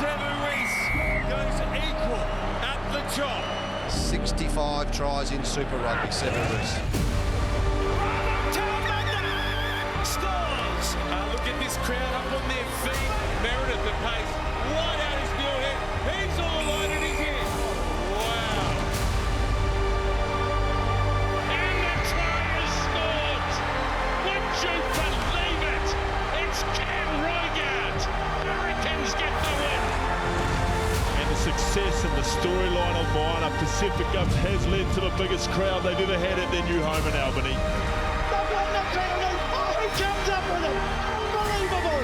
Severis goes equal at the top. 65 tries in Super Rugby, Severis. Scores! Look at this crowd up on their feet. Meredith the pace. Wide out his new head. He's all alone in his head. Wow. And the try is scored. Would you believe it? It's Cam Rygard. Hurricanes get the win. And the success and the storyline of Moana Pacific has led to the biggest crowd they've ever had at their new home in Albany. Comes up with it. Unbelievable.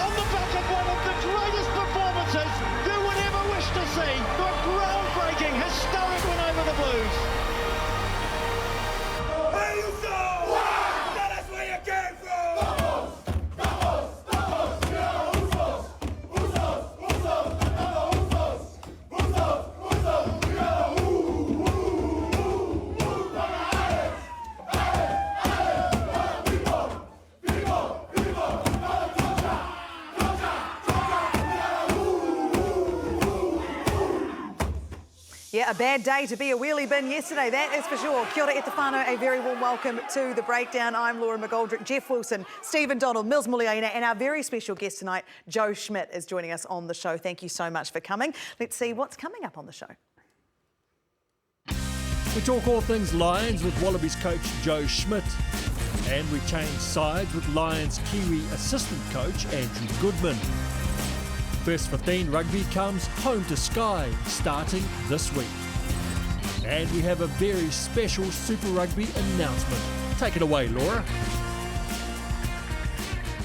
On the back of one of the greatest performances you would ever wish to see. The groundbreaking, historic win over the Blues. Hey, you saw! Wow! Tell us where you came from! Vamos! Vamos! Vamos! Yeah, Usos! Usos! Usos! Usos! Usos! Usos! Yeah, Yeah, a bad day to be a wheelie bin yesterday, that is for sure. Kia ora e te whānau, a very warm welcome to The Breakdown. I'm Laura McGoldrick, Jeff Wilson, Stephen Donald, Mills Muliaina, and our very special guest tonight, Joe Schmidt, is joining us on the show. Thank you so much for coming. Let's see what's coming up on the show. We talk all things Lions with Wallabies coach Joe Schmidt. And we change sides with Lions Kiwi assistant coach Andrew Goodman. First 15 rugby comes home to Sky, starting this week. And we have a very special Super Rugby announcement. Take it away, Laura.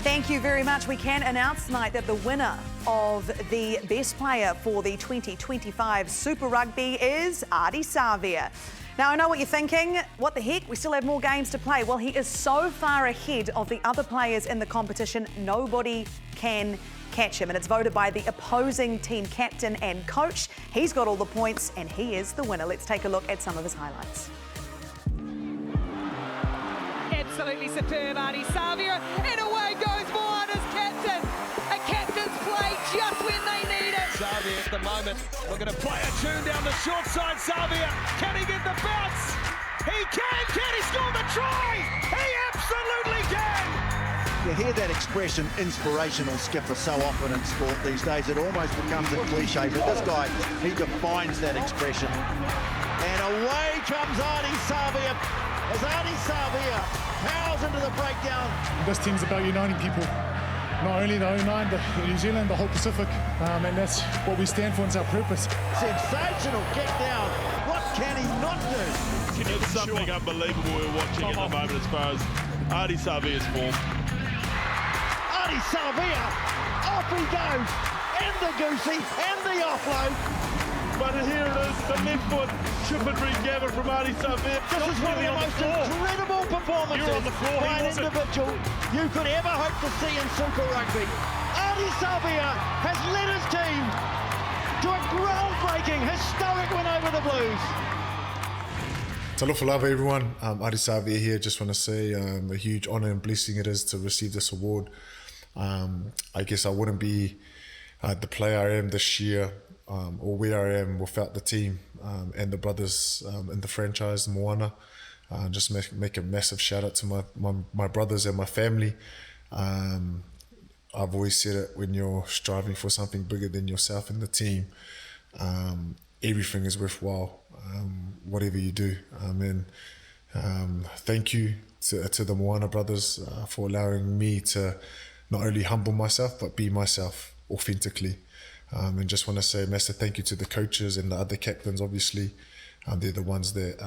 Thank you very much. We can announce tonight that the winner of the best player for the 2025 Super Rugby is Ardie Savea. Now, I know what you're thinking. What the heck? We still have more games to play. Well, he is so far ahead of the other players in the competition, nobody can catch him. And it's voted by the opposing team captain and coach. He's got all the points and he is the winner. Let's take a look at some of his highlights. Absolutely superb, Ardie Savea. And away goes Moana's captain. A captain's play just when they need it. Savea at the moment looking to play a tune down the short side. Savea, can he get the bounce? He can! Can he score the try? He absolutely can! You hear that expression, inspirational skipper, so often in sport these days. It almost becomes a cliche, but this guy, he defines that expression. And away comes Ardie Savea, as Ardie Savea powers into the breakdown. This team's about uniting people. Not only the 09, the New Zealand, the whole Pacific, and that's what we stand for, and it's our purpose. Sensational kick down. What can he not do? It's something unbelievable we're watching at the moment as far as Ardie Savea's form. Ardie Savea, off he goes, and the goosey, and the offload. But here it is, the left foot chip and regather from Ardie Savea. This is one of the most incredible performances by an individual you could ever hope to see in Super Rugby. Ardie Savea has led his team to a groundbreaking, historic win over the Blues. Talofa lava everyone, Ardie Savea here. Just want to say a huge honour and blessing it is to receive this award. I guess I wouldn't be the player I am this year or where I am without the team and the brothers in the franchise, Moana. Just make a massive shout out to my brothers and my family. I've always said it, when you're striving for something bigger than yourself and the team, everything is worthwhile, whatever you do. And thank you to the Moana brothers for allowing me to not only humble myself, but be myself authentically. And just want to say a massive thank you to the coaches and the other captains, obviously. They're the ones that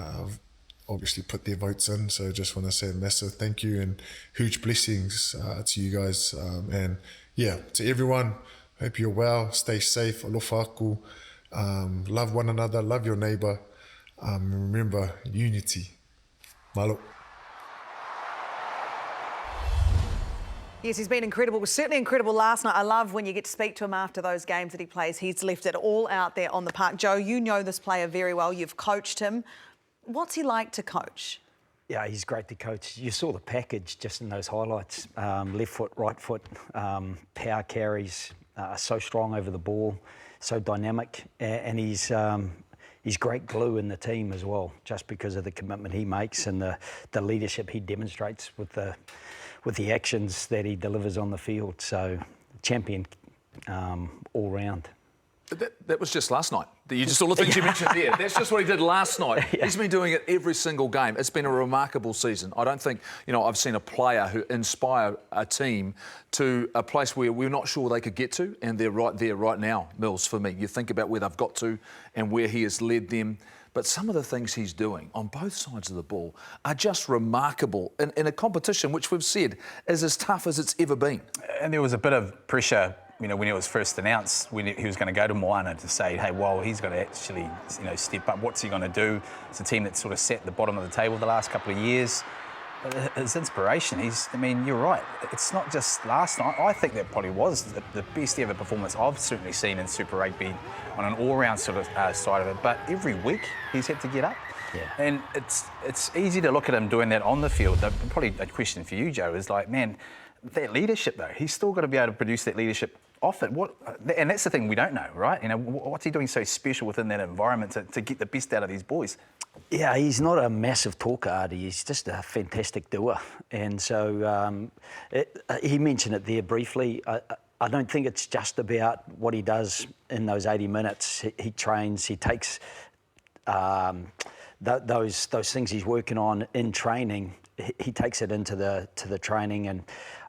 obviously put their votes in. So just want to say a massive thank you and huge blessings to you guys. And yeah, to everyone, hope you're well, stay safe, alofa aku, love one another, love your neighbour. Remember, unity. Malo. Yes, he's been incredible. It was certainly incredible last night. I love when you get to speak to him after those games that he plays. He's left it all out there on the park. Joe, you know this player very well. You've coached him. What's he like to coach? Yeah, he's great to coach. You saw the package just in those highlights. Left foot, right foot, power carries, so strong over the ball, so dynamic, and he's great glue in the team as well, just because of the commitment he makes and the leadership he demonstrates with the actions that he delivers on the field. So, champion all round. That was just last night. You just all the things you mentioned there. That's just what he did last night. Yeah. He's been doing it every single game. It's been a remarkable season. I don't think, I've seen a player who inspire a team to a place where we're not sure they could get to, and they're right there right now, Mills, for me. You think about where they've got to and where he has led them. But some of the things he's doing on both sides of the ball are just remarkable in a competition which we've said is as tough as it's ever been. And there was a bit of pressure, when it was first announced, when he was going to go to Moana, to say, hey, well, he's got to actually, step up. What's he going to do? It's a team that's sort of sat at the bottom of the table the last couple of years. His inspiration, you're right. It's not just last night. I think that probably was the best ever performance I've certainly seen in Super Rugby on an all-round sort of side of it. But every week he's had to get up. Yeah. And it's easy to look at him doing that on the field. Probably a question for you, Joe, is like, man, that leadership though, he's still got to be able to produce that leadership off it. And that's the thing we don't know, right? What's he doing so special within that environment to get the best out of these boys? Yeah, he's not a massive talker, Ardie. He's just a fantastic doer. And so he mentioned it there briefly. I don't think it's just about what he does in those 80 minutes. He trains, he takes those things he's working on in training, he takes it into the training, and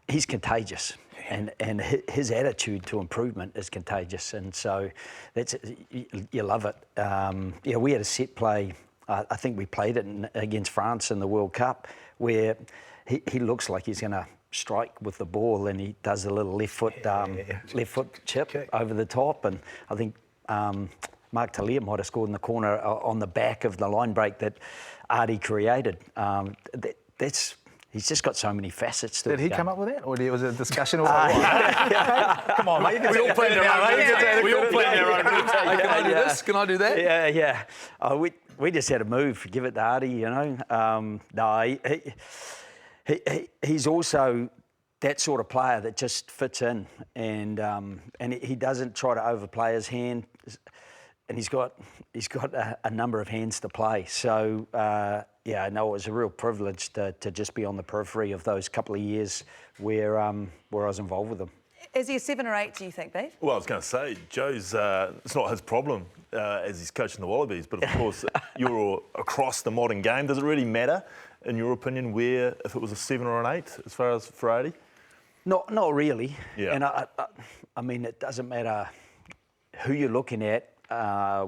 he's contagious. And his attitude to improvement is contagious, and so you love it. We had a set play. I think we played it against France in the World Cup, where he looks like he's going to strike with the ball, and he does a little left foot chip over the top, and I think Mark Talia might have scored in the corner on the back of the line break that Ardie created. He's just got so many facets to it. Did he come up with that, or was it a discussion? Come on, mate. We all planned our own. We all planned our own. Can I do this? Can I do that? Yeah. We just had a move. Give it to Ardie, No, he's also that sort of player that just fits in, and he doesn't try to overplay his hand, and he's got a number of hands to play. So. It was a real privilege to just be on the periphery of those couple of years where I was involved with him. Is he a 7 or 8, do you think, Beef? Well, I was going to say, Joe's, it's not his problem as he's coaching the Wallabies, but of course, you're across the modern game. Does it really matter, in your opinion, if it was a 7 or an 8 as far as for Ardie? Not really. Yeah. And I mean, it doesn't matter who you're looking at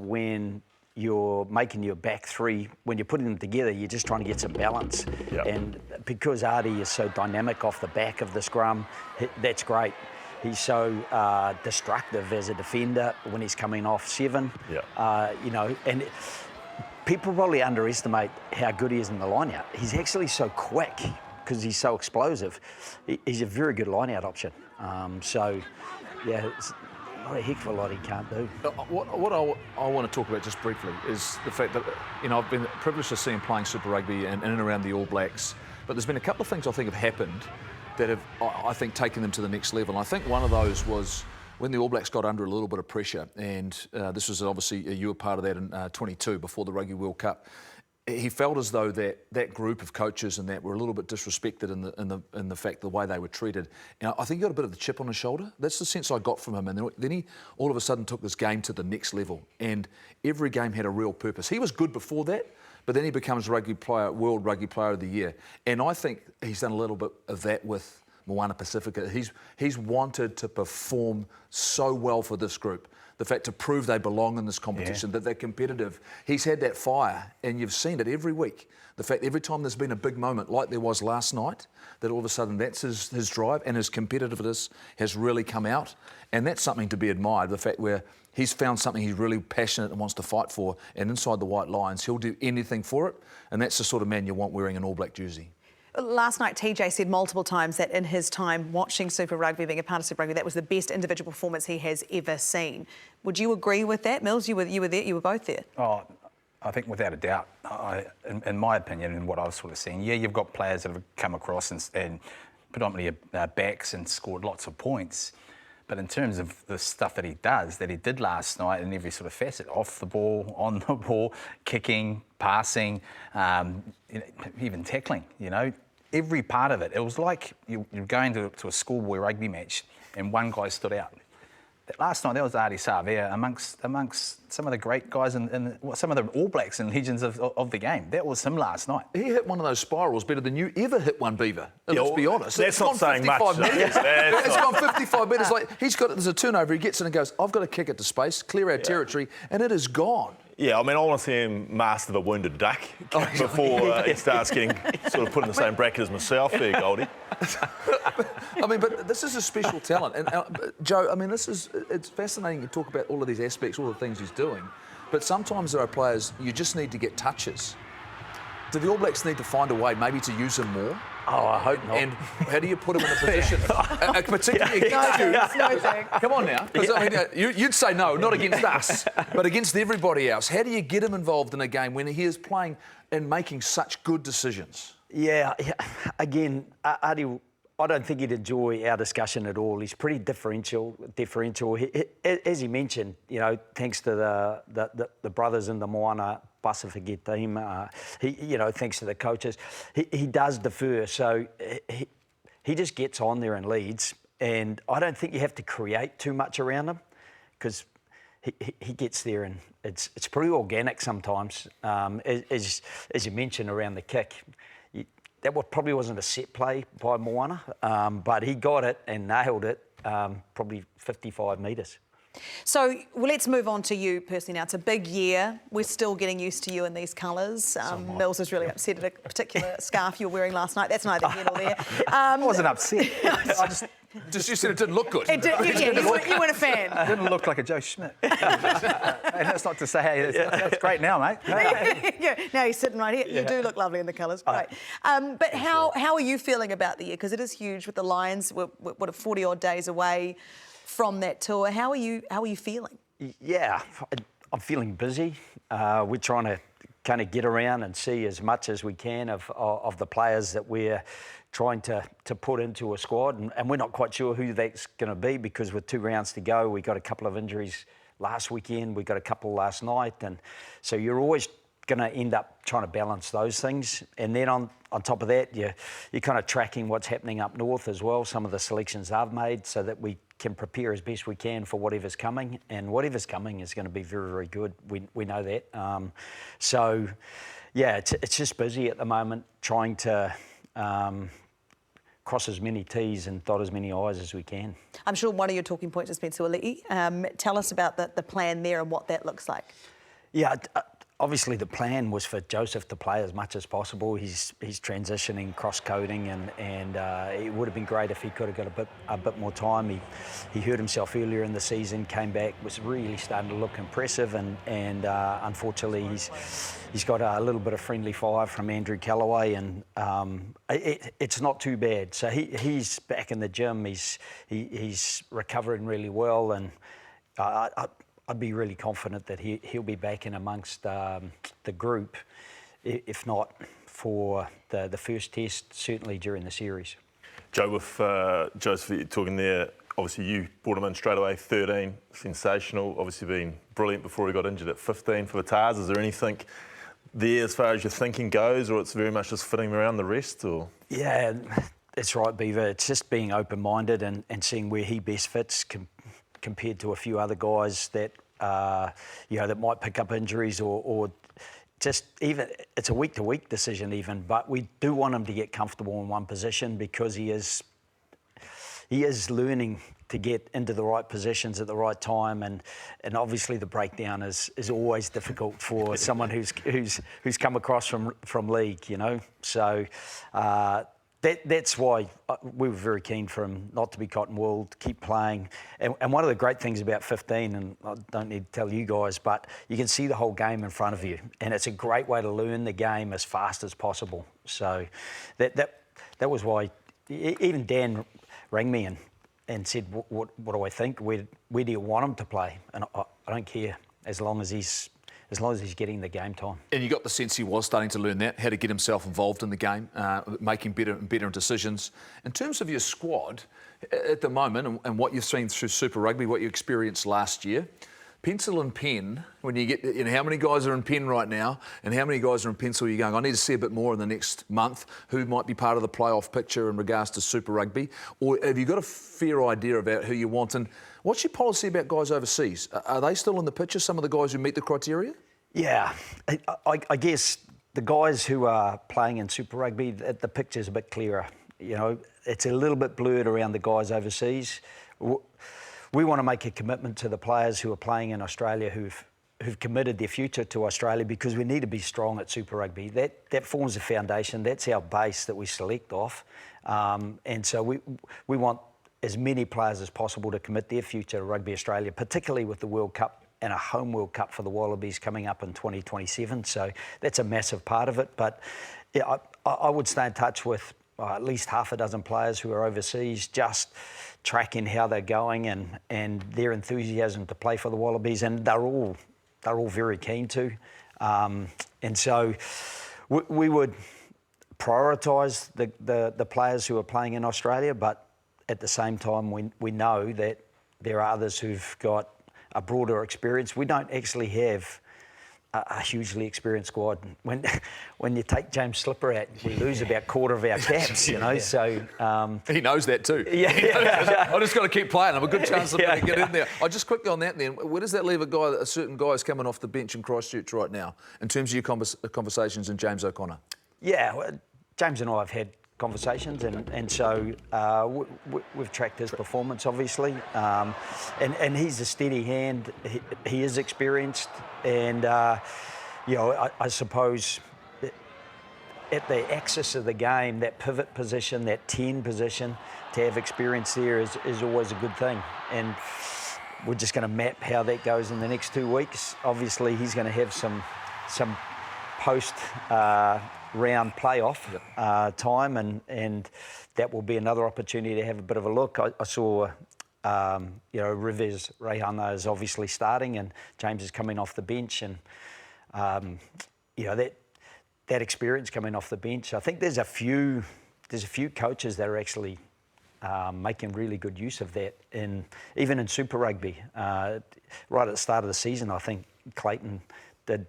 when you're making your back three. When you're putting them together, you're just trying to get some balance. Yep. And because Ardie is so dynamic off the back of the scrum, that's great. He's so destructive as a defender when he's coming off 7. Yeah. And people probably underestimate how good he is in the line-out. He's actually so quick because he's so explosive. He's a very good line-out option. It's not a heck of a lot he can't do. What I want to talk about just briefly is the fact that, I've been privileged to see him playing Super Rugby and in and around the All Blacks, but there's been a couple of things I think have happened that have, I think, taken them to the next level. And I think one of those was when the All Blacks got under a little bit of pressure, and this was obviously, you were part of that in 22 before the Rugby World Cup. He felt as though that group of coaches and that were a little bit disrespected in the fact the way they were treated. And I think he got a bit of the chip on his shoulder. That's the sense I got from him. And then he all of a sudden took this game to the next level. And every game had a real purpose. He was good before that, but then he becomes World Rugby Player of the Year. And I think he's done a little bit of that with Moana Pacifica. He's wanted to perform so well for this group. The fact to prove they belong in this competition, that they're competitive. He's had that fire, and you've seen it every week. The fact every time there's been a big moment, like there was last night, that all of a sudden that's his drive, and his competitiveness has really come out. And that's something to be admired, the fact where he's found something he's really passionate and wants to fight for, and inside the white lines, he'll do anything for it, and that's the sort of man you want wearing an All Black jersey. Last night, TJ said multiple times that in his time watching Super Rugby, being a part of Super Rugby, that was the best individual performance he has ever seen. Would you agree with that, Mills? You were there. You were both there. Oh, I think without a doubt. In my opinion, and what I've sort of seen, you've got players that have come across and predominantly backs and scored lots of points. But in terms of the stuff that he did last night in every sort of facet, off the ball, on the ball, kicking, passing, even tackling, every part of it. It was like you're going to a schoolboy rugby match and one guy stood out. Last night, that was Ardie Savea amongst some of the great guys and some of the All Blacks and legends of the game. That was him last night. He hit one of those spirals better than you ever hit one, Beaver. Let's be honest. That's not saying much. It's gone 55 metres. Like, there's a turnover, he gets in and goes, I've got to kick it to space, clear our territory, and it is gone. Yeah, I mean, I want to see him master the wounded duck before he starts getting sort of put in the same bracket as myself there, Goldie. I mean, but this is a special talent. And Joe, I mean, it's fascinating to talk about all of these aspects, all the things he's doing. But sometimes there are players, you just need to get touches. Do the All Blacks need to find a way maybe to use him more? Oh, I hope not. And how do you put him in a position, particularly against you? Come on now, because I mean, you'd say no, not against us, but against everybody else. How do you get him involved in a game when he is playing and making such good decisions? Yeah, again, Ardie, I don't think he'd enjoy our discussion at all. He's pretty differential. As he mentioned, thanks to the brothers in the Moana Pacific team, thanks to the coaches, he does defer. So he just gets on there and leads. And I don't think you have to create too much around him because he gets there and it's pretty organic sometimes. As you mentioned around the kick. That probably wasn't a set play by Moana, but he got it and nailed it, probably 55 metres. So, well, let's move on to you personally now. It's a big year. We're still getting used to you in these colours. Mills was really upset at a particular scarf you were wearing last night. That's neither here nor there. I wasn't upset. Just you said it didn't look good. You weren't a fan. It didn't look like a Joe Schmidt. And that's not to say, hey, that's great now, mate. Yeah, now you're sitting right here. You do look lovely in the colours. Great. But how are you feeling about the year? Because it is huge with the Lions. We're 40-odd days away from that tour. How are you feeling? Yeah, I'm feeling busy. We're trying to kind of get around and see as much as we can of the players that we're trying to put into a squad, and we're not quite sure who that's going to be because with 2 rounds to go, we got a couple of injuries last weekend, we got a couple last night, and so you're always going to end up trying to balance those things. And then on top of that, you're kind of tracking what's happening up north as well, some of the selections they've made, so that we can prepare as best we can for whatever's coming. And whatever's coming is going to be very, very good. We know that. So, yeah, it's just busy at the moment, trying to cross as many T's and dot as many I's as we can. I'm sure one of your talking points has been Suali'i. Tell us about the plan there and what that looks like. Yeah, obviously the plan was for Joseph to play as much as possible. He's transitioning, cross-coding, and it would have been great if he could have got a bit more time. He hurt himself earlier in the season, came back, was really starting to look impressive, and unfortunately he's got a little bit of friendly fire from Andrew Callaway, and it's not too bad. So he's back in the gym. He's recovering really well, and I'd be really confident that he'll be back in amongst the group, if not for the first test, certainly during the series. Joe, with Joseph talking there, obviously you brought him in straight away, 13, sensational, obviously been brilliant before he got injured at 15 for the Tars. Is there anything there as far as your thinking goes, or it's very much just fitting around the rest? Or Yeah, that's right, Beaver. It's just being open-minded and seeing where he best fits compared to a few other guys that that might pick up injuries or just even it's a week-to-week decision even. But we do want him to get comfortable in one position because he is learning to get into the right positions at the right time, and obviously the breakdown is always difficult for someone who's come across from league, So that's why we were very keen for him not to be cotton-wooled, keep playing. And one of the great things about 15, and I don't need to tell you guys, but you can see the whole game in front of you, and it's a great way to learn the game as fast as possible. So that was why even Dan rang me and said, what do I think? Where do you want him to play? And I don't care, as long as he's as long as he's getting the game time. And you got the sense he was starting to learn that, how to get himself involved in the game, making better and better decisions. In terms of your squad at the moment and what you've seen through Super Rugby, what you experienced last year, pencil and pen, when you get, how many guys are in pen right now and how many guys are in pencil you're going, I need to see a bit more in the next month, who might be part of the playoff picture in regards to Super Rugby? Or have you got a fair idea about who you want? And what's your policy about guys overseas? Are they still in the picture, some of the guys who meet the criteria? Yeah, I guess the guys who are playing in Super Rugby, the picture's a bit clearer. It's a little bit blurred around the guys overseas. We want to make a commitment to the players who are playing in Australia who've committed their future to Australia, because we need to be strong at Super Rugby. That forms the foundation. That's our base that we select off. And so we want as many players as possible to commit their future to Rugby Australia, particularly with the World Cup and a home World Cup for the Wallabies coming up in 2027. So that's a massive part of it. But yeah, I would stay in touch with at least half a dozen players who are overseas, just tracking how they're going and their enthusiasm to play for the Wallabies, and they're all very keen to. And so we would prioritise the players who are playing in Australia, but at the same time we know that there are others who've got a broader experience. We don't actually have a hugely experienced squad. When you take James Slipper out, we lose about a quarter of our caps, so... he knows that too. Yeah. I just got to keep playing. I'm a good chance of going to get in there. I'll just quickly on that then, where does that leave a certain guy who's coming off the bench in Christchurch right now, in terms of your conversations and James O'Connor? Yeah, well, James and I have had conversations, and so we've tracked his performance, obviously, and he's a steady hand. He is experienced, and I suppose at the axis of the game, that pivot position, that 10 position, to have experience there is always a good thing. And we're just going to map how that goes in the next 2 weeks. Obviously, he's going to have some post round playoff time, and that will be another opportunity to have a bit of a look. I saw Rivers Reihana is obviously starting, and James is coming off the bench, and that experience coming off the bench. I think there's a few coaches that are actually making really good use of that, even in Super Rugby. Right at the start of the season, I think Clayton did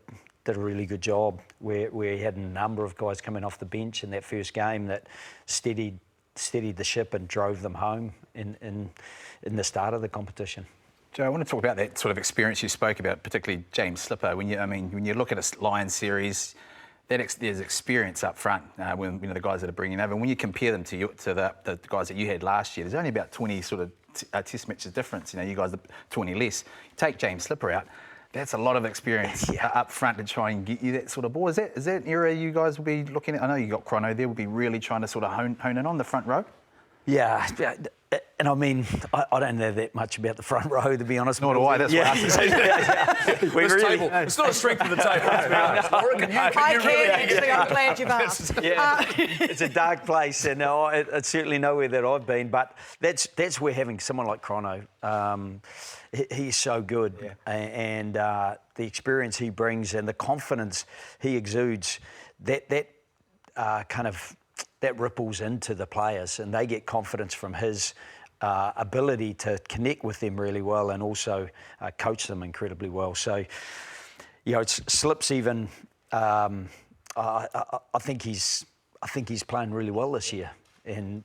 a really good job where he had a number of guys coming off the bench in that first game that steadied the ship and drove them home in the start of the competition. Joe, I want to talk about that sort of experience you spoke about, particularly James Slipper. When you look at a Lions series, there's experience up front. When the guys that are bringing over, when you compare them to the guys that you had last year, there's only about 20 sort of test matches difference. You guys are 20 less. You take James Slipper out, that's a lot of experience up front to try and get you that sort of ball. Is that an area you guys will be looking at? I know you got Chrono there. Will be really trying to sort of hone in on the front row. Yeah, and I mean, I don't know that much about the front row, to be honest. Nor do I. That's what I have to say. Table, it's not a strength of the table, to be honest. I reckon actually, I'm glad you've asked. It's a dark place, and it's certainly nowhere that I've been, but that's where having someone like Chrono, he's so good, and the experience he brings and the confidence he exudes, that ripples into the players, and they get confidence from his ability to connect with them really well, and also coach them incredibly well. So, Slip's even. I think he's playing really well this year, and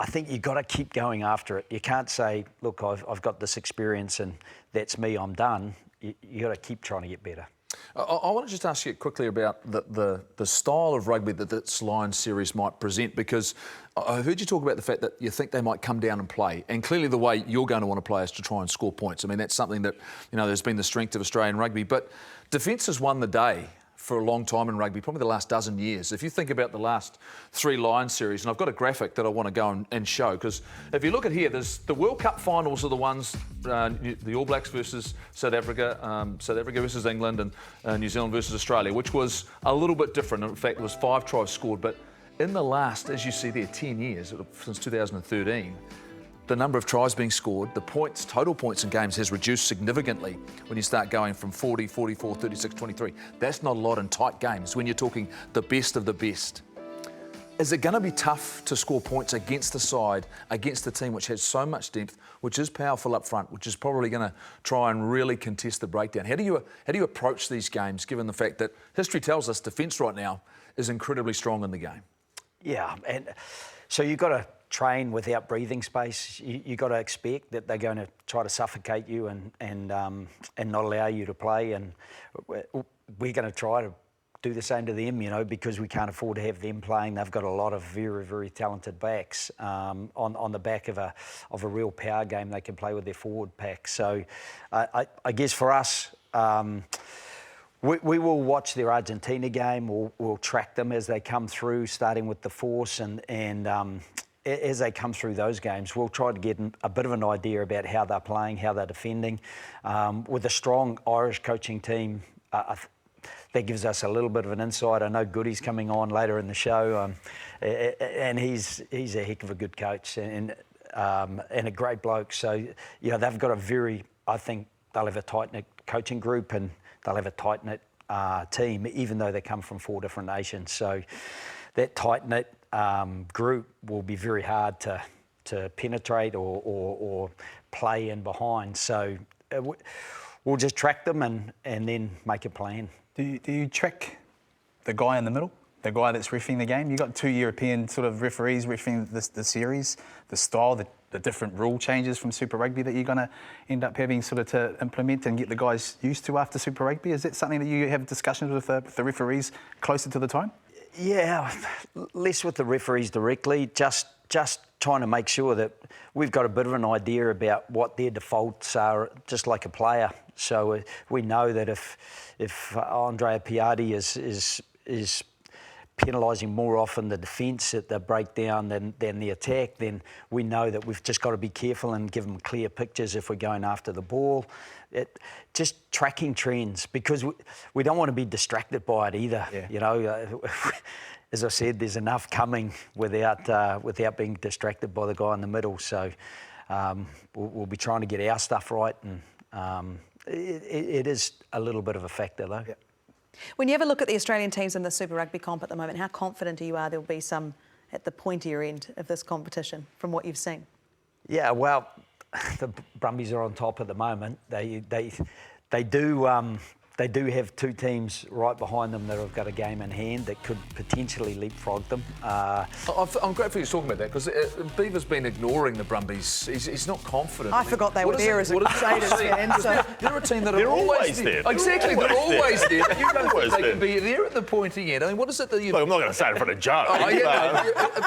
I think you've got to keep going after it. You can't say, look, I've got this experience and that's me, I'm done. You got to keep trying to get better. I want to just ask you quickly about the style of rugby that this Lions series might present, because I heard you talk about the fact that you think they might come down and play, and clearly the way you're going to want to play is to try and score points. I mean, that's something that, there's been the strength of Australian rugby, but defence has won the day for a long time in rugby, probably the last dozen years. If you think about the last 3 Lions series, and I've got a graphic that I want to go and show, because if you look at here, there's the World Cup finals are the ones, the All Blacks versus South Africa, South Africa versus England, and New Zealand versus Australia, which was a little bit different. In fact, it was 5 tries scored, but in the last, as you see there, 10 years, since 2013, the number of tries being scored, the points, total points in games has reduced significantly when you start going from 40, 44, 36, 23. That's not a lot in tight games when you're talking the best of the best. Is it going to be tough to score points against the side, against the team which has so much depth, which is powerful up front, which is probably going to try and really contest the breakdown? How do you approach these games, given the fact that history tells us defence right now is incredibly strong in the game? Yeah, and so you've got to train without breathing space. You've got to expect that they're going to try to suffocate you and not allow you to play. And we're going to try to do the same to them, you know, because we can't afford to have them playing. They've got a lot of very, very talented backs on the back of a real power game. They can play with their forward pack. So I guess for us, we will watch their Argentina game. We'll track them as they come through, starting with the force and as they come through those games, we'll try to get a bit of an idea about how they're playing, how they're defending. With a strong Irish coaching team, that gives us a little bit of an insight. I know Goody's coming on later in the show, and he's a heck of a good coach and a great bloke. So, you know, they've got I think they'll have a tight-knit coaching group and they'll have a tight-knit team, even though they come from 4 different nations. So that tight-knit group will be very hard to penetrate or play in behind. So we'll just track them and then make a plan. Do you track the guy in the middle, the guy that's refereeing the game? You've got 2 European sort of referees refereeing the series, the style, the different rule changes from Super Rugby that you're going to end up having sort of to implement and get the guys used to after Super Rugby. Is that something that you have discussions with the referees closer to the time? Yeah, less with the referees directly, just trying to make sure that we've got a bit of an idea about what their defaults are, just like a player. So we know that if Andrea Piatti is penalising more often the defence at the breakdown than the attack, then we know that we've just got to be careful and give them clear pictures if we're going after the ball. Just tracking trends, because we don't want to be distracted by it either. Yeah. You know, as I said, there's enough coming without being distracted by the guy in the middle. So we'll be trying to get our stuff right, and it is a little bit of a factor though. Yeah. When you ever look at the Australian teams in the Super Rugby comp at the moment, how confident are you there'll be some at the pointier end of this competition from what you've seen? Yeah, well, the Brumbies are on top at the moment. They do have 2 teams right behind them that have got a game in hand that could potentially leapfrog them. I'm grateful you're talking about that, because Beaver's been ignoring the Brumbies. He's not confident. I forgot they were there as a Crusaders fan. So. They're a team that are always there. Exactly, they're always there. You don't think they can be there at the pointy end. I mean, what is it that you... Look, I'm not going to say it in front of Joe.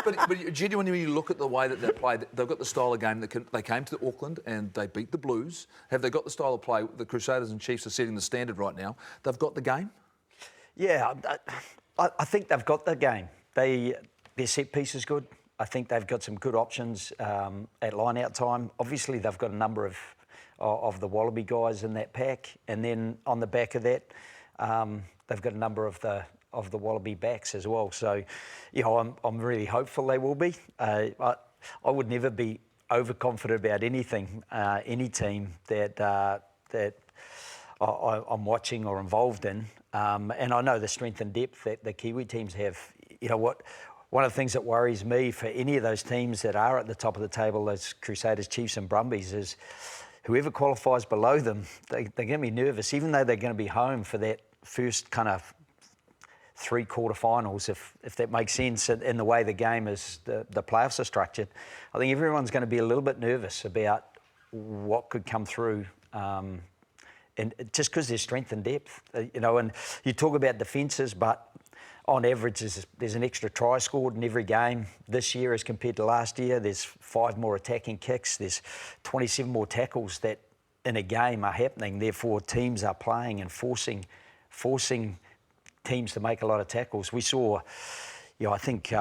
But genuinely, when you look at the way that they play, they've got the style of game that they came to Auckland and they beat the Blues. Have they got the style of play? The Crusaders and Chiefs are setting the standard right now. They've got the game? Yeah, I think they've got the game. Their set piece is good. I think they've got some good options at line-out time. Obviously, they've got a number of the Wallaby guys in that pack, and then on the back of that, they've got a number of the Wallaby backs as well. So, you know, I'm really hopeful they will be. I would never be overconfident about anything, any team that I'm watching or involved in, and I know the strength and depth that the Kiwi teams have. You know what? One of the things that worries me for any of those teams that are at the top of the table, those Crusaders, Chiefs and Brumbies, is whoever qualifies below them, they're going to be nervous, even though they're going to be home for that first kind of 3 quarterfinals, if that makes sense, in the way the game is, the playoffs are structured. I think everyone's going to be a little bit nervous about what could come through. And just because there's strength and depth, you know, and you talk about defences, but on average, there's an extra try scored in every game this year as compared to last year. There's 5 more attacking kicks. There's 27 more tackles that in a game are happening. Therefore, teams are playing and forcing teams to make a lot of tackles. We saw, you know, I think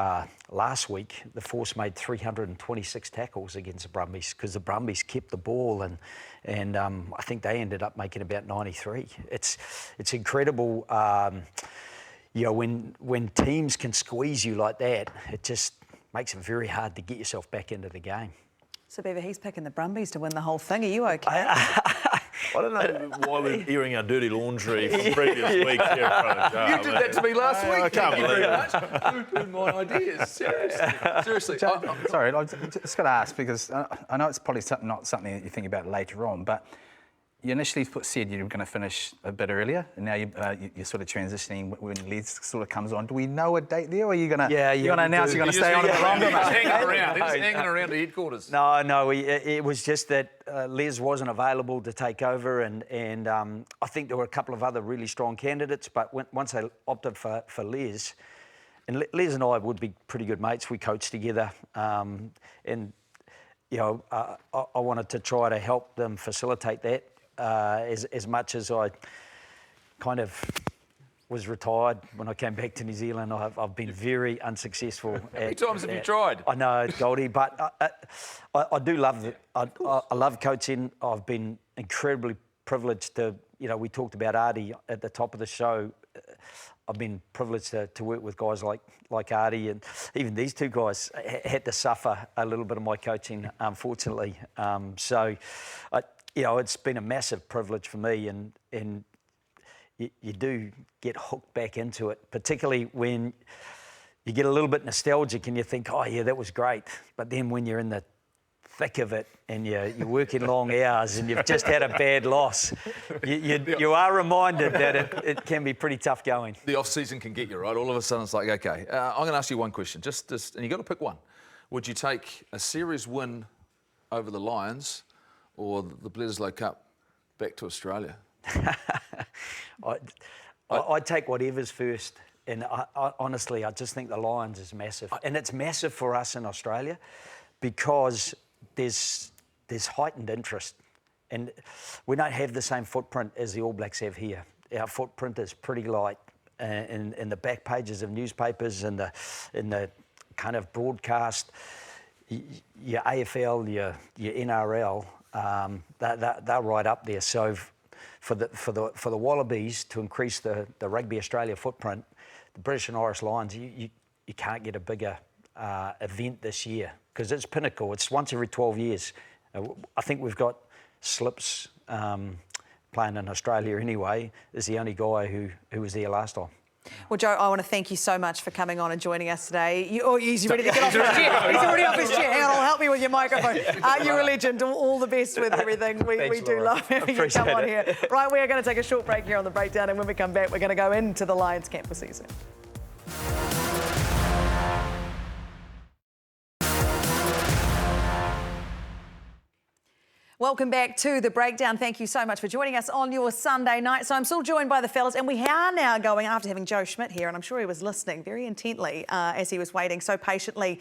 last week the Force made 326 tackles against the Brumbies because the Brumbies kept the ball, and I think they ended up making about 93. It's incredible. You know, when teams can squeeze you like that, it just makes it very hard to get yourself back into the game. Savea, he's picking the Brumbies to win the whole thing. Are you okay? I don't know why we're airing our dirty laundry from previous weeks here. You did that to me last week. I can't believe it. Ruined my ideas. Seriously. Sorry, I just got to ask, because I know it's probably not something that you think about later on, but you initially said you were going to finish a bit earlier, and now you're sort of transitioning when Liz sort of comes on. Do we know a date there, or are you going to announce you're going to stay on a bit longer? He's hanging around at headquarters. No, it was just that Les wasn't available to take over, and I think there were a couple of other really strong candidates, but once they opted for Les, and Les and I would be pretty good mates. We coached together, and you know, I wanted to try to help them facilitate that. As much as I kind of was retired when I came back to New Zealand, I've been very unsuccessful. How many times have you tried? I know, Goldie, but I do love it. I love coaching. I've been incredibly privileged to, you know, we talked about Ardie at the top of the show. I've been privileged to work with guys like Ardie, and even these two guys had to suffer a little bit of my coaching, unfortunately. You know, it's been a massive privilege for me, and you do get hooked back into it, particularly when you get a little bit nostalgic and you think, oh yeah, that was great. But then when you're in the thick of it and you're working long hours and you've just had a bad loss, you are reminded that it can be pretty tough going. The off-season can get you, right? All of a sudden it's like, okay, I'm going to ask you one question, just and you've got to pick one. Would you take a series win over the Lions or the Bledisloe Cup back to Australia? I'd take whatever's first. And honestly, I just think the Lions is massive. And it's massive for us in Australia because there's heightened interest. And we don't have the same footprint as the All Blacks have here. Our footprint is pretty light in the back pages of newspapers and in the kind of broadcast. Your AFL, your NRL, they're right up there. So for the Wallabies to increase the Rugby Australia footprint, the British and Irish Lions, you can't get a bigger event this year because it's pinnacle. It's once every 12 years. I think we've got Slips playing in Australia anyway. Is the only guy who was there last time. Well, Joe, I want to thank you so much for coming on and joining us today. He's ready to get off his chair. He's already off his chair. Hang on, I'll help you with your microphone. You're a legend. All the best with everything. We do love having you come on here. Right, we are going to take a short break here on The Breakdown, and when we come back, we're going to go into the Lions camp for season. Welcome back to The Breakdown. Thank you so much for joining us on your Sunday night. So I'm still joined by the fellas, and we are now going, after having Joe Schmidt here, and I'm sure he was listening very intently as he was waiting so patiently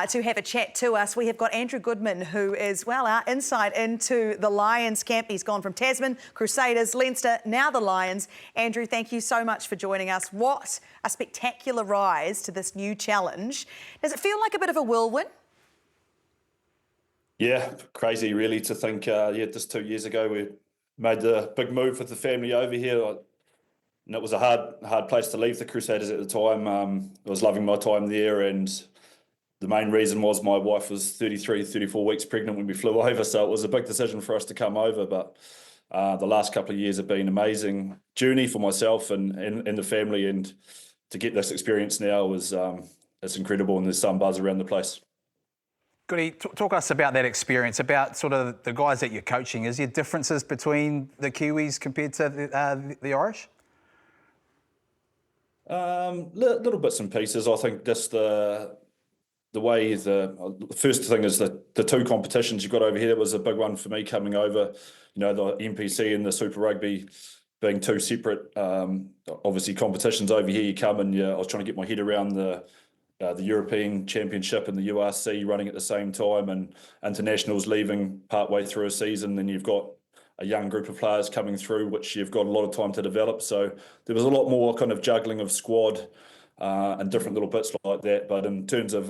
to have a chat to us. We have got Andrew Goodman, who is, well, our insight into the Lions camp. He's gone from Tasman, Crusaders, Leinster, now the Lions. Andrew, thank you so much for joining us. What a spectacular rise to this new challenge. Does it feel like a bit of a whirlwind? Yeah, crazy really to think, just 2 years ago we made the big move with the family over here. And it was a hard place to leave the Crusaders at the time. I was loving my time there, and the main reason was my wife was 34 weeks pregnant when we flew over, so it was a big decision for us to come over. But the last couple of years have been an amazing journey for myself and the family, and to get this experience now it's incredible, and there's some buzz around the place. Goody, talk us about that experience, about sort of the guys that you're coaching. Is there differences between the Kiwis compared to the Irish? Little bits and pieces. I think just the way the first thing is the two competitions you've got over here was a big one for me coming over. You know, the NPC and the Super Rugby being two separate, obviously competitions over here. You come and I was trying to get my head around the European Championship and the URC running at the same time, and internationals leaving partway through a season. Then you've got a young group of players coming through, which you've got a lot of time to develop. So there was a lot more kind of juggling of squad and different little bits like that. But in terms of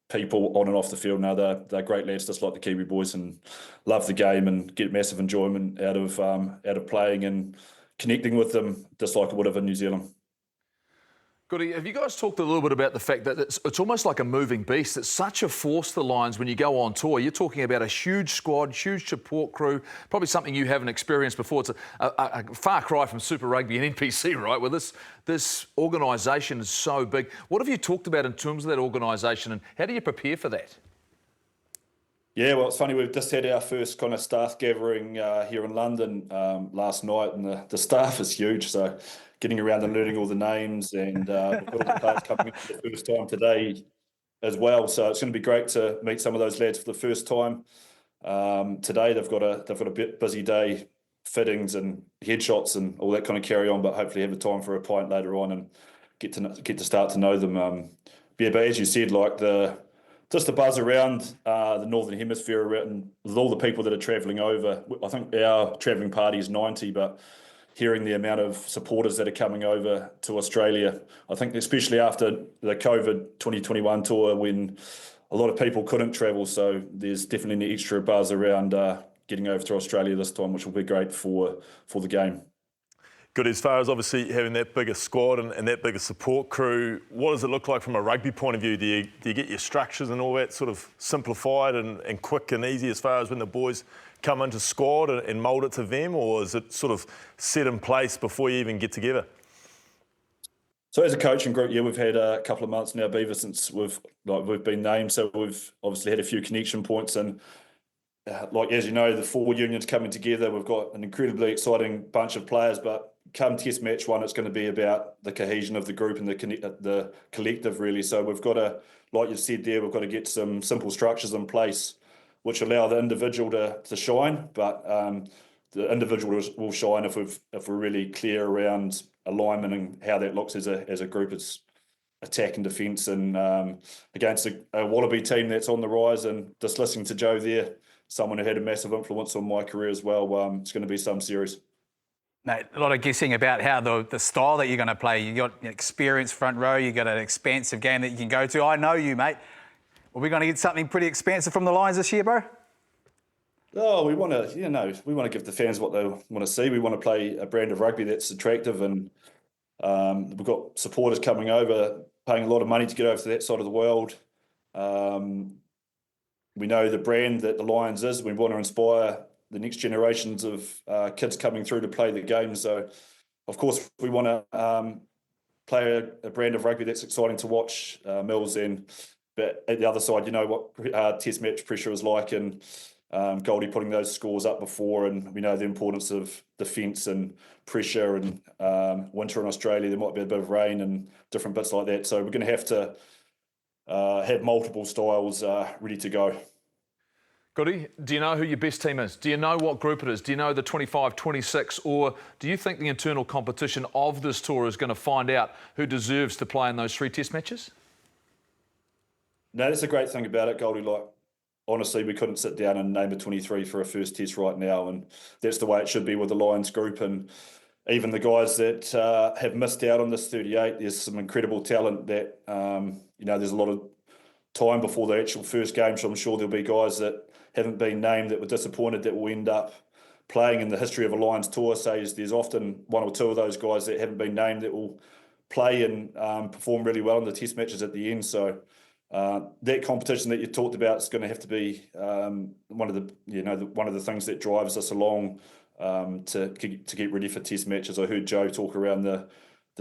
people on and off the field now, they're great lads, just like the Kiwi boys, and love the game and get massive enjoyment out of playing and connecting with them, just like I would have in New Zealand. Goody, have you guys talked a little bit about the fact that it's almost like a moving beast? It's such a force, the Lions, when you go on tour. You're talking about a huge squad, huge support crew, probably something you haven't experienced before. It's a far cry from Super Rugby and NPC, right, where this organisation is so big. What have you talked about in terms of that organisation, and how do you prepare for that? Yeah, well, it's funny, we've just had our first kind of staff gathering here in London last night, and the staff is huge, so getting around and learning all the names, and we've got all the players coming in for the first time today as well, so it's going to be great to meet some of those lads for the first time. Today they've got a bit busy day, fittings and headshots and all that kind of carry on, but hopefully have a time for a pint later on and get to start to know them. Yeah, but as you said, like just the buzz around the Northern Hemisphere and with all the people that are travelling over. I think our travelling party is 90, but hearing the amount of supporters that are coming over to Australia, I think especially after the COVID 2021 tour when a lot of people couldn't travel, so there's definitely an extra buzz around getting over to Australia this time, which will be great for the game. Good, as far as obviously having that bigger squad and that bigger support crew, what does it look like from a rugby point of view? Do you get your structures and all that sort of simplified and quick and easy as far as when the boys come into squad and mould it to them, or is it sort of set in place before you even get together? So as a coaching group, yeah, we've had a couple of months now, Beaver, since we've been named, so we've obviously had a few connection points, and like as you know, the 4 unions coming together, we've got an incredibly exciting bunch of players, but come Test match one, it's going to be about the cohesion of the group and the collective, really. So we've got to, like you said there, we've got to get some simple structures in place which allow the individual to shine, but the individual will shine if we're really clear around alignment and how that looks as a group. It's attack and defence, and against a Wallaby team that's on the rise. And just listening to Joe there, someone who had a massive influence on my career as well, it's going to be some series. Mate, a lot of guessing about how the style that you're going to play. You've got an experienced front row, you've got an expansive game that you can go to. I know you, mate. Are we going to get something pretty expansive from the Lions this year, bro? Oh, we want to give the fans what they want to see. We want to play a brand of rugby that's attractive, and we've got supporters coming over, paying a lot of money to get over to that side of the world. We know the brand that the Lions is. We want to inspire the next generations of kids coming through to play the game. So, of course, we want to play a brand of rugby that's exciting to watch, Mills. But at the other side, you know what Test match pressure is like, and Goldie putting those scores up before, and we know the importance of defence and pressure, and winter in Australia, there might be a bit of rain and different bits like that. So we're going to have to have multiple styles ready to go. Goody, do you know who your best team is? Do you know what group it is? Do you know the 25, 26, or do you think the internal competition of this tour is going to find out who deserves to play in those 3 Test matches? No, that's a great thing about it, Goldie. Like, honestly, we couldn't sit down and name a 23 for a first Test right now, and that's the way it should be with the Lions group. And even the guys that have missed out on this 38, there's some incredible talent that, there's a lot of time before the actual first game, so I'm sure there'll be guys that haven't been named that were disappointed that will end up playing. In the history of a Lions tour, says there's often 1 or 2 of those guys that haven't been named that will play and perform really well in the Test matches at the end. So that competition that you talked about is going to have to be one of the things that drives us along to get ready for Test matches. I heard Joe talk around the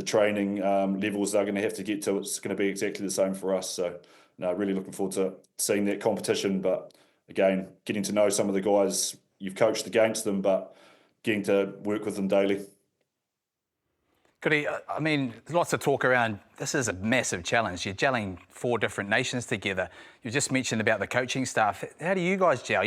training levels they're going to have to get to. It's going to be exactly the same for us. So really looking forward to seeing that competition. But again, getting to know some of the guys, you've coached against them, but getting to work with them daily. Goody, I mean, lots of talk around, this is a massive challenge. You're gelling 4 different nations together. You just mentioned about the coaching staff. How do you guys gel?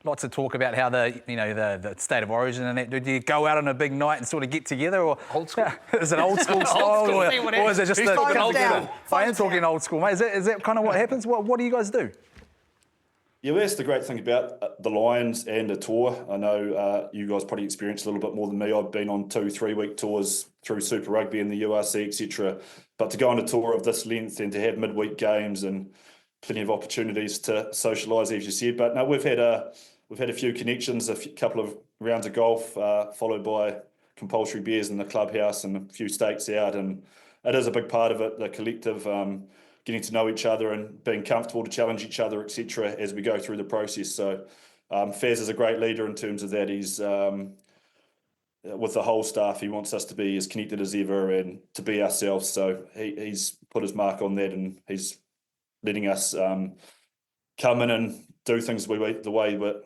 Lots of talk about how the state of origin and that. Do you go out on a big night and sort of get together? Or old school? Is it old school style? Or is it just I am talking old school, mate. Is that kind of what happens? What do you guys do? Yeah, well, that's the great thing about the Lions and a tour. I know you guys probably experienced a little bit more than me. I've been on 2-3 week tours through Super Rugby and the URC, etc. But to go on a tour of this length and to have midweek games and plenty of opportunities to socialise, as you said. But no, we've had a few connections, couple of rounds of golf, followed by compulsory beers in the clubhouse and a few steaks out, and it is a big part of it, the collective, getting to know each other and being comfortable to challenge each other, etc., as we go through the process. So Faz is a great leader in terms of that. He's with the whole staff, he wants us to be as connected as ever and to be ourselves. So he's put his mark on that, and he's letting us come in and do things the way that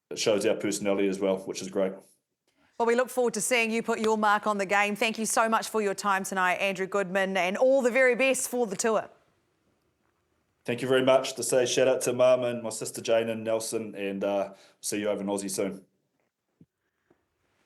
it shows our personality as well, which is great. Well, we look forward to seeing you put your mark on the game. Thank you so much for your time tonight, Andrew Goodman, and all the very best for the tour. Thank you very much. To say shout out to Mum and my sister Jane and Nelson, and see you over in Aussie soon.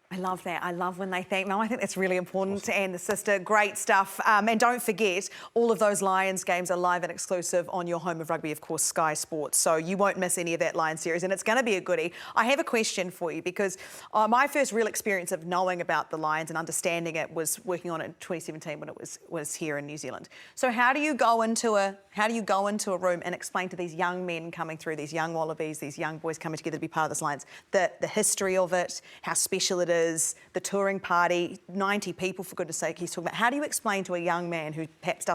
I love that. I love when they thank Mum. I think that's really important. Awesome. And the sister, great stuff. And don't forget, all of those Lions games are live and exclusive on your home of rugby, of course, Sky Sports. So you won't miss any of that Lions series, and it's going to be a goodie. I have a question for you, because my first real experience of knowing about the Lions and understanding it was working on it in 2017 when it was here in New Zealand. So how do you go into a room and explain to these young men coming through, these young Wallabies, these young boys coming together to be part of this Lions, the history of it, how special it is, the touring party, 90 people, for goodness sake, he's talking about. How do you explain to a young man who perhaps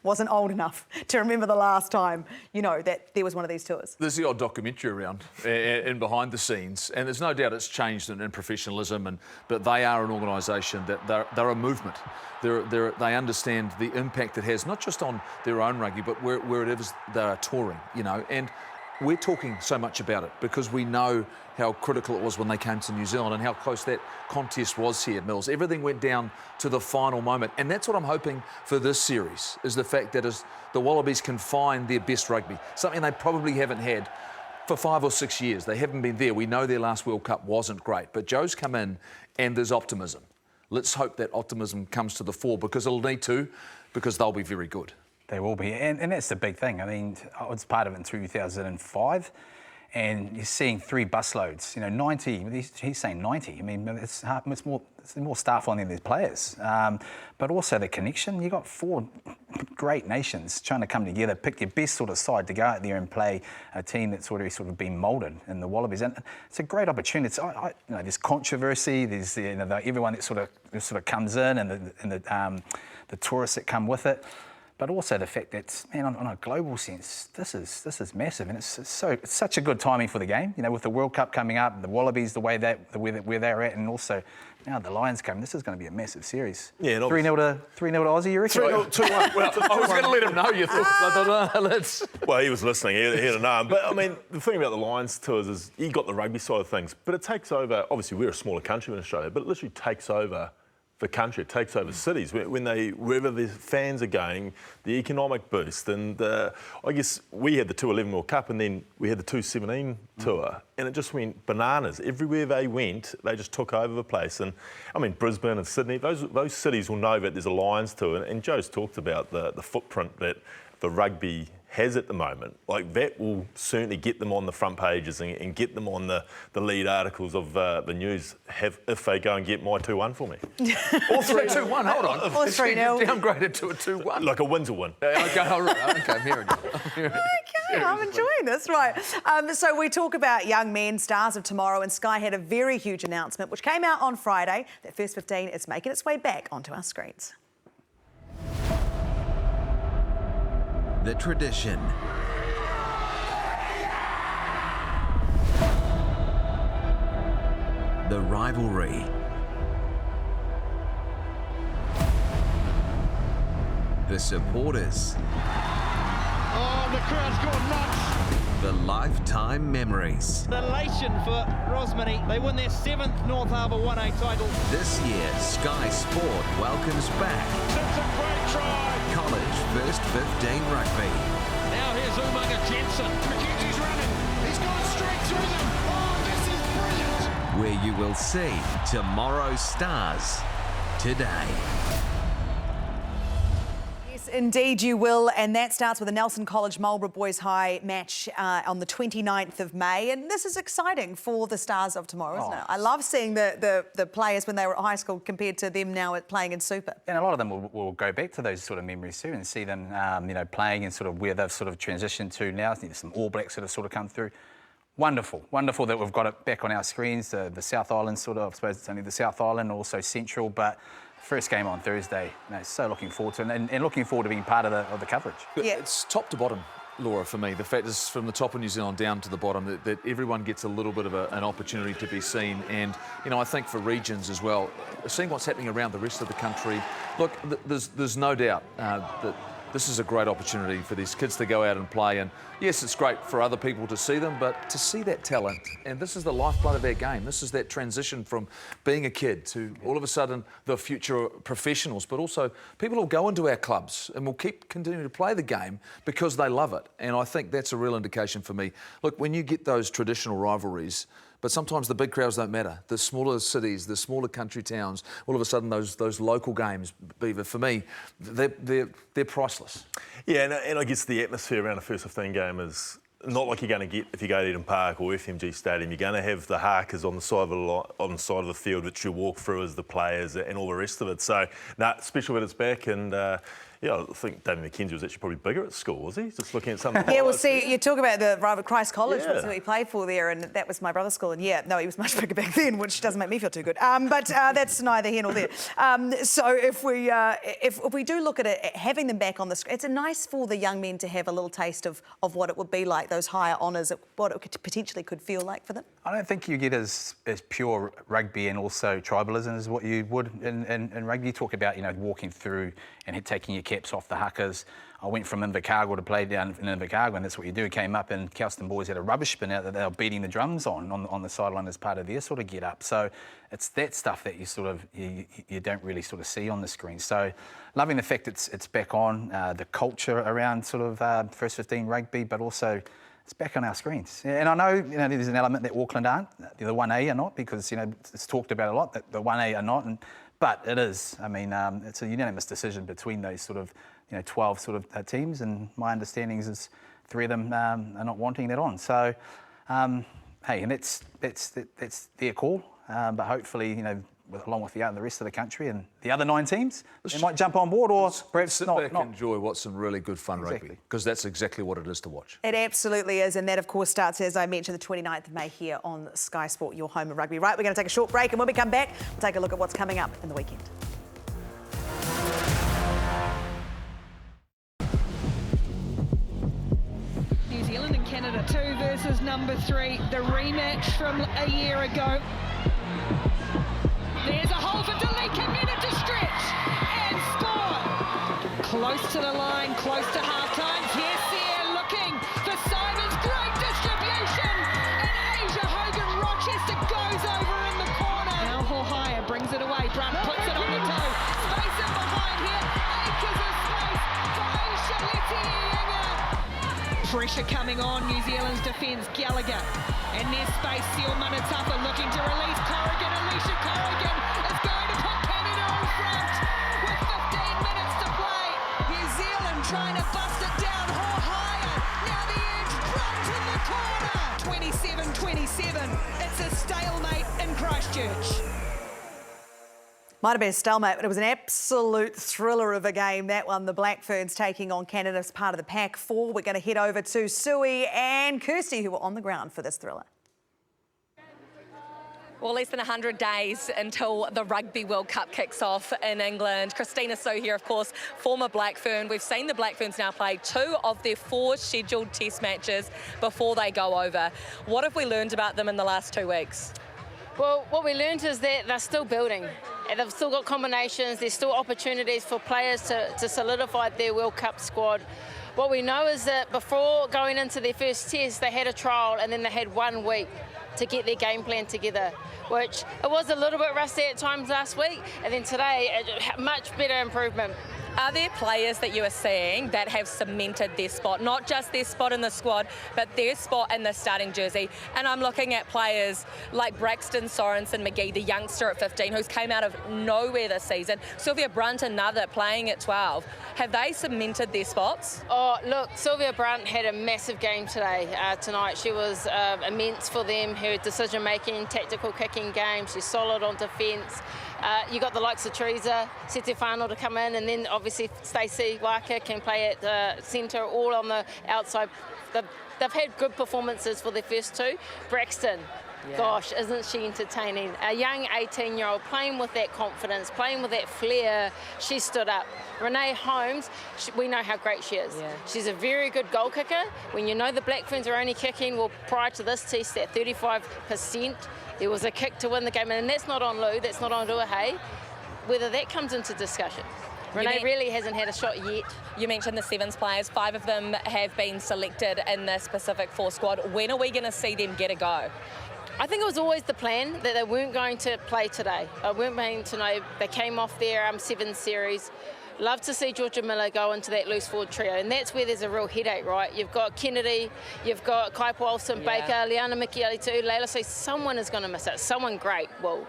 wasn't old enough to remember the last time, that there was one of these tours? There's the odd documentary around and behind the scenes, and there's no doubt it's changed in professionalism, but they are an organisation that they're a movement. They understand the impact it has, not just on their own rugby, but where it is they're touring, and we're talking so much about it because we know how critical it was when they came to New Zealand and how close that contest was here at Mills. Everything went down to the final moment, and that's what I'm hoping for this series, is the fact that the Wallabies can find their best rugby, something they probably haven't had for 5 or 6 years. They haven't been there. We know their last World Cup wasn't great, but Joe's come in and there's optimism. Let's hope that optimism comes to the fore, because it'll need to, because they'll be very good. They will be, and that's the big thing. I mean, I was part of it in 2005, and you're seeing 3 busloads. 90. He's saying 90. I mean, it's more staff on than there's players, but also the connection. You got 4 great nations trying to come together, pick your best sort of side to go out there and play a team that's already sort of been moulded in the Wallabies, and it's a great opportunity. There's controversy. There's everyone that sort of comes in, and the tourists that come with it. But also the fact that, man, on a global sense, this is massive, and it's such a good timing for the game. With the World Cup coming up, the Wallabies, where they're at, and also now the Lions coming. This is going to be a massive series. Yeah, 3-0 to Aussie, you reckon? 2-1. Well, I was going to let him know your thoughts. I don't know. Well, he was listening. He had a name. But I mean, the thing about the Lions tours is you got the rugby side of things, but it takes over. Obviously, we're a smaller country in Australia, but it literally takes over the country. It takes over cities wherever the fans are going, the economic boost. And I guess we had the 211 World Cup, and then we had the 217 tour, and it just went bananas. Everywhere they went, they just took over the place. And I mean, Brisbane and Sydney, those cities will know that there's a Lions tour. And Joe's talked about the footprint that the rugby has at the moment. Like, that will certainly get them on the front pages and get them on the lead articles of the news if they go and get my 2-1 for me. Or 3-2-1, hold on. Or 3-0. Downgraded to a 2-1. Like a win's a win. Okay, all right. Okay, I'm hearing you. Okay, I'm enjoying this. Right. So we talk about young men, stars of tomorrow, and Sky had a very huge announcement which came out on Friday. That first 15 is making its way back onto our screens. The tradition, the rivalry, the supporters, the crowd's gone nuts. the lifetime memories. Elation for Rosmini. They win their 7th North Harbour 1A title. This year, Sky Sport welcomes back That's a great try. college first 15 rugby. Now here's Umaga Jensen. McKenzie's running. He's gone straight through them. Oh, this is brilliant. Where you will see tomorrow's stars today. Yes, indeed you will, and that starts with the Nelson College Marlborough Boys High match on the 29th of May, and this is exciting for the stars of tomorrow, isn't it? I love seeing the players when they were at high school compared to them now playing in Super. And a lot of them will go back to those sort of memories too and see them, playing and sort of where they've sort of transitioned to now. I think there's some All Blacks that have sort of come through. Wonderful that we've got it back on our screens. The South Island I suppose it's only the South Island, also Central, but first game on Thursday. So looking forward to it, and looking forward to being part of the coverage. Yeah. It's top to bottom, Laura, for me. The fact is, from the top of New Zealand down to the bottom, that everyone gets a little bit of an opportunity to be seen. And, you know, I think for regions as well, seeing what's happening around the rest of the country, look, there's no doubt that this is a great opportunity for these kids to go out and play. And yes, it's great for other people to see them, but to see that talent, and this is the lifeblood of their game. This is that transition from being a kid to all of a sudden the future professionals, but also people will go into our clubs and will continue to play the game because they love it. And I think that's a real indication for me. Look, when you get those traditional rivalries, but sometimes the big crowds don't matter. The smaller cities, the smaller country towns, all of a sudden those local games, Beaver, for me, they're priceless. Yeah, and I guess the atmosphere around a first 15 game is not like you're going to get if you go to Eden Park or FMG Stadium. You're going to have the harkers on the side of the field, which you walk through as the players and all the rest of it. So, especially when it's back. And yeah, I think David McKenzie was actually probably bigger at school, was he? Just looking at some. Yeah, well, see, you talk about the rival Christ College, Yeah. that's what he played for there, and that was my brother's school. And yeah, no, he was much bigger back then, which doesn't make me feel too good. But that's neither here nor there. So if we do look at it, having them back on the screen, it's nice for the young men to have a little taste of what it would be like, those higher honours, what it potentially could feel like for them. I don't think you get as pure rugby and also tribalism as what you would in rugby. You talk about, you know, walking through and taking your caps off the huckers. I went from Invercargill to play down in Invercargill, and that's what you do. Came up and Kelston boys had a rubbish bin out that they were beating the drums on the sideline as part of their sort of get up. So it's that stuff that you sort of you don't really sort of see on the screen. So loving the fact it's back on, the culture around sort of first 15 rugby, but also it's back on our screens. And I know, you know, there's an element that Auckland aren't, the 1A are not, because, you know, it's talked about a lot that the 1A are not, but it is. I mean, it's a unanimous decision between those sort of, you know, 12 sort of teams, and my understanding is 3 of them are not wanting that on. So, hey, and that's their call, but hopefully, you know, along with the rest of the country and the other 9 teams, they might jump on board, or perhaps sit not. back and enjoy what's some really good fun rugby, because that's exactly what it is to watch. It absolutely is, and that, of course, starts, as I mentioned, the 29th of May here on Sky Sport, your home of rugby. Right, we're going to take a short break, and when we come back, we'll take a look at what's coming up in the weekend. New Zealand and Canada 2 versus number 3, the rematch from a year ago. There's a hole for Delete, committed to stretch and score. Close to the line, close to half times. Yes, they're looking for Simons. Great distribution. And Asia Hogan Rochester goes over in the corner. Now Hohaya brings it away. Brunt puts it on the toe. Space in behind here. Acres of space for Aisha Letiianga. Pressure coming on New Zealand's defence. Gallagher. And there's space. Seal Manatafa looking to release Corrigan. Alicia Corrigan is going to put Canada in front with 15 minutes to play. New Zealand trying to bust it down. Hohaya. Now the edge. Brunt in the corner. 27-27. It's a stalemate in Christchurch. Might have been a stalemate, but it was an absolute thriller of a game, that one. The Black Ferns taking on Canada as part of the Pac 4. We're going to head over to Sui and Kirsty, who were on the ground for this thriller. Well, less than 100 days until the Rugby World Cup kicks off in England. Christina So here, of course, former Black Fern. We've seen the Black Ferns now play 2 of their 4 scheduled test matches before they go over. What have we learned about them in the last 2 weeks? Well, what we learned is that they're still building. They've still got combinations. There's still opportunities for players to solidify their World Cup squad. What we know is that before going into their first test, they had a trial and then they had 1 week to get their game plan together, which it was a little bit rusty at times last week, and then today, a much better improvement. Are there players that you are seeing that have cemented their spot, not just their spot in the squad, but their spot in the starting jersey? And I'm looking at players like Braxton Sorensen-McGee, the youngster at 15, who's came out of nowhere this season. Sylvia Brunt, another, playing at 12. Have they cemented their spots? Oh, look, Sylvia Brunt had a massive game tonight. She was immense for them. Her decision-making, tactical kicking game, she's solid on defence. You got the likes of Teresa Setefano to come in, and then obviously Stacey Waka can play at centre, all on the outside. They've had good performances for their first 2. Braxton, Gosh, isn't she entertaining? A young 18-year-old playing with that confidence, playing with that flair. She stood up. Renee Holmes, we know how great she is. She's a very good goal kicker. When you know the Black Ferns are only kicking, well, prior to this test, at 35%, there was a kick to win the game. And that's not on Lou, that's not on Ruahei. Whether that comes into discussion. Renee really hasn't had a shot yet. You mentioned the Sevens players. 5 of them have been selected in the Pacific 4 squad. When are we going to see them get a go? I think it was always the plan that they weren't going to play today. I weren't going to know. They came off their Sevens series. Love to see Georgia Miller go into that loose forward trio, and that's where there's a real headache, right? You've got Kennedy, you've got Kaipo Olsen-Baker, Liana Mikieli too, Leila, so someone is going to miss it, someone great. Well,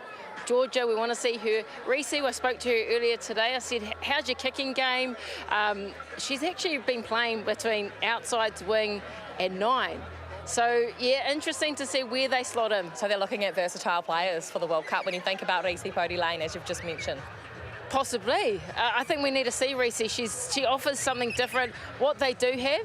Georgia, we want to see her. Reese, I spoke to her earlier today. I said, how's your kicking game? She's actually been playing between outside wing and 9. So, yeah, interesting to see where they slot in. So they're looking at versatile players for the World Cup when you think about Reese Pody-Lane, as you've just mentioned. Possibly. I think we need to see Reese. She offers something different. What they do have,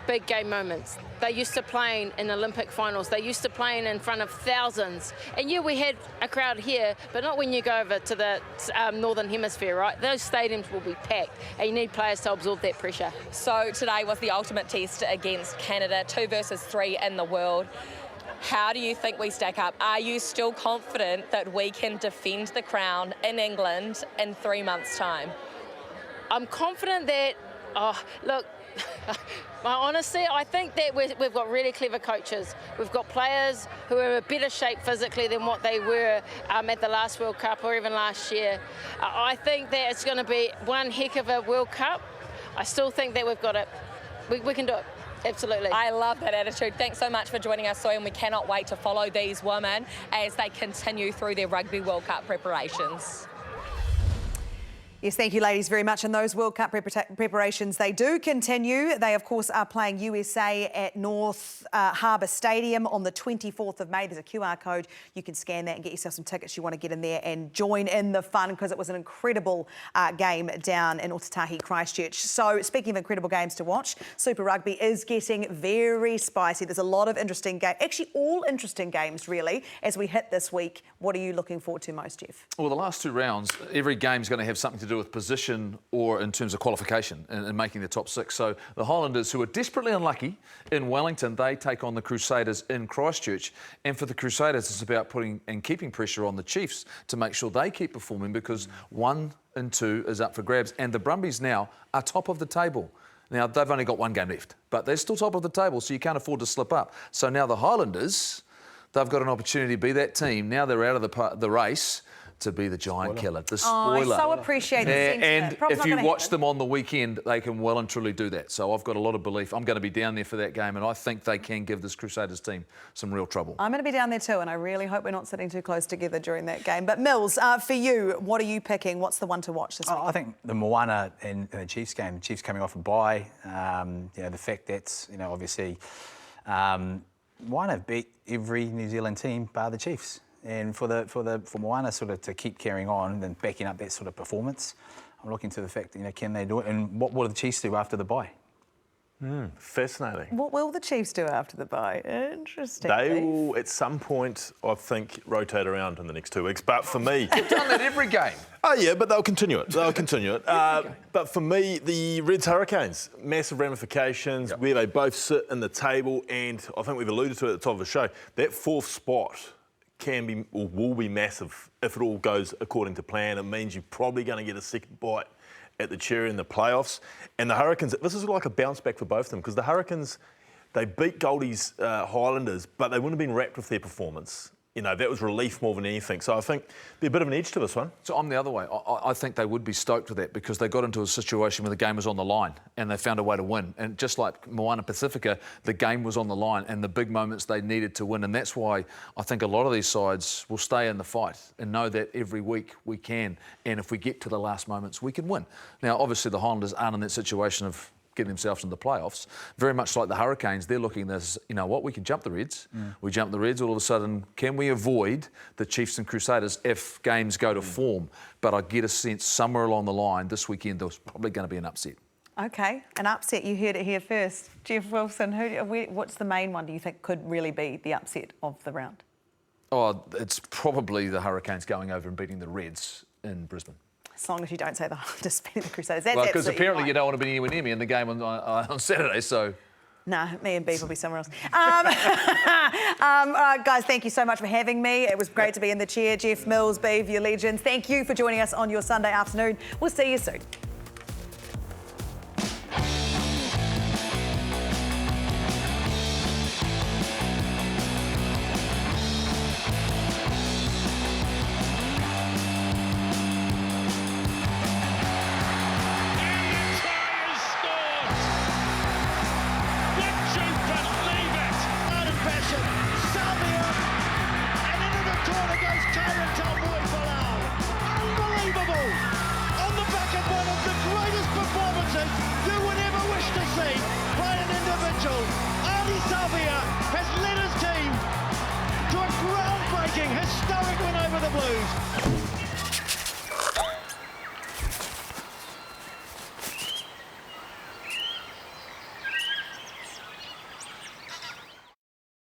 big game moments. They're used to playing in Olympic finals. They're used to playing in front of thousands. And yeah, we had a crowd here, but not when you go over to the Northern Hemisphere, right? Those stadiums will be packed, and you need players to absorb that pressure. So today was the ultimate test against Canada, 2 versus 3 in the world. How do you think we stack up? Are you still confident that we can defend the crown in England in 3 months' time? I'm confident that, look, honestly, I think that we've got really clever coaches. We've got players who are in better shape physically than what they were at the last World Cup or even last year. I think that it's going to be one heck of a World Cup. I still think that we've got it. We can do it. Absolutely. I love that attitude. Thanks so much for joining us, Soy, and we cannot wait to follow these women as they continue through their Rugby World Cup preparations. Yes, thank you, ladies, very much. And those World Cup preparations, they do continue. They, of course, are playing USA at North Harbour Stadium on the 24th of May. There's a QR code. You can scan that and get yourself some tickets. You want to get in there and join in the fun, because it was an incredible game down in Otatahi, Christchurch. So, speaking of incredible games to watch, Super Rugby is getting very spicy. There's a lot of interesting games, actually all interesting games, really, as we hit this week. What are you looking forward to most, Jeff? Well, the last 2 rounds, every game's going to have something to do with position or in terms of qualification and making the top 6. So the Highlanders, who are desperately unlucky in Wellington, they take on the Crusaders in Christchurch. And for the Crusaders, it's about putting and keeping pressure on the Chiefs to make sure they keep performing, because 1 and 2 is up for grabs. And the Brumbies now are top of the table. Now, they've only got 1 game left, but they're still top of the table, so you can't afford to slip up. So now the Highlanders, they've got an opportunity to be that team. Now they're out of the race to be the giant killer, the spoiler. I so appreciate the sentiment. And if you watch them on the weekend, they can well and truly do that. So I've got a lot of belief. I'm going to be down there for that game, and I think they can give this Crusaders team some real trouble. I'm going to be down there too, and I really hope we're not sitting too close together during that game. But Mills, for you, what are you picking? What's the one to watch this week? I think the Moana and the Chiefs game. Chiefs coming off a bye. The fact that obviously Moana beat every New Zealand team bar the Chiefs. And for Moana sort of to keep carrying on and backing up that sort of performance, I'm looking to the fact that, can they do it? And what will the Chiefs do after the bye? Fascinating. What will the Chiefs do after the bye? Interesting. They will, at some point, I think, rotate around in the next 2 weeks. But for me... They've done that every game. Oh, yeah, but they'll continue it. But for me, the Reds Hurricanes, massive ramifications, where they both sit in the table. And I think we've alluded to it at the top of the show, that 4th spot can be or will be massive if it all goes according to plan. It means you're probably going to get a second bite at the cherry in the playoffs. And the Hurricanes, this is like a bounce back for both of them, because the Hurricanes, they beat Goldie's Highlanders, but they wouldn't have been wrapped with their performance. That was relief more than anything. So I think there'll be a bit of an edge to this one. So I'm the other way. I think they would be stoked with that, because they got into a situation where the game was on the line and they found a way to win. And just like Moana Pacifica, the game was on the line and the big moments they needed to win. And that's why I think a lot of these sides will stay in the fight and know that every week we can. And if we get to the last moments, we can win. Now, obviously, the Highlanders aren't in that situation of getting themselves in the playoffs. Very much like the Hurricanes, they're looking at this, we can jump the Reds. We jump the Reds, all of a sudden, can we avoid the Chiefs and Crusaders if games go to form? But I get a sense somewhere along the line this weekend there's probably going to be an upset. OK, an upset. You heard it here first. Jeff Wilson, what's the main one do you think could really be the upset of the round? Oh, it's probably the Hurricanes going over and beating the Reds in Brisbane. As long as you don't say the just beating the Crusaders. That's well, because apparently fine. you don't want to be anywhere near me in the game on Saturday, so... Nah, me and Beef will be somewhere else. Guys, thank you so much for having me. It was great to be in the chair. Jeff Mills, Beef, your legends. Thank you for joining us on your Sunday afternoon. We'll see you soon. Ardie Savea has led his team to a groundbreaking, historic win over the Blues.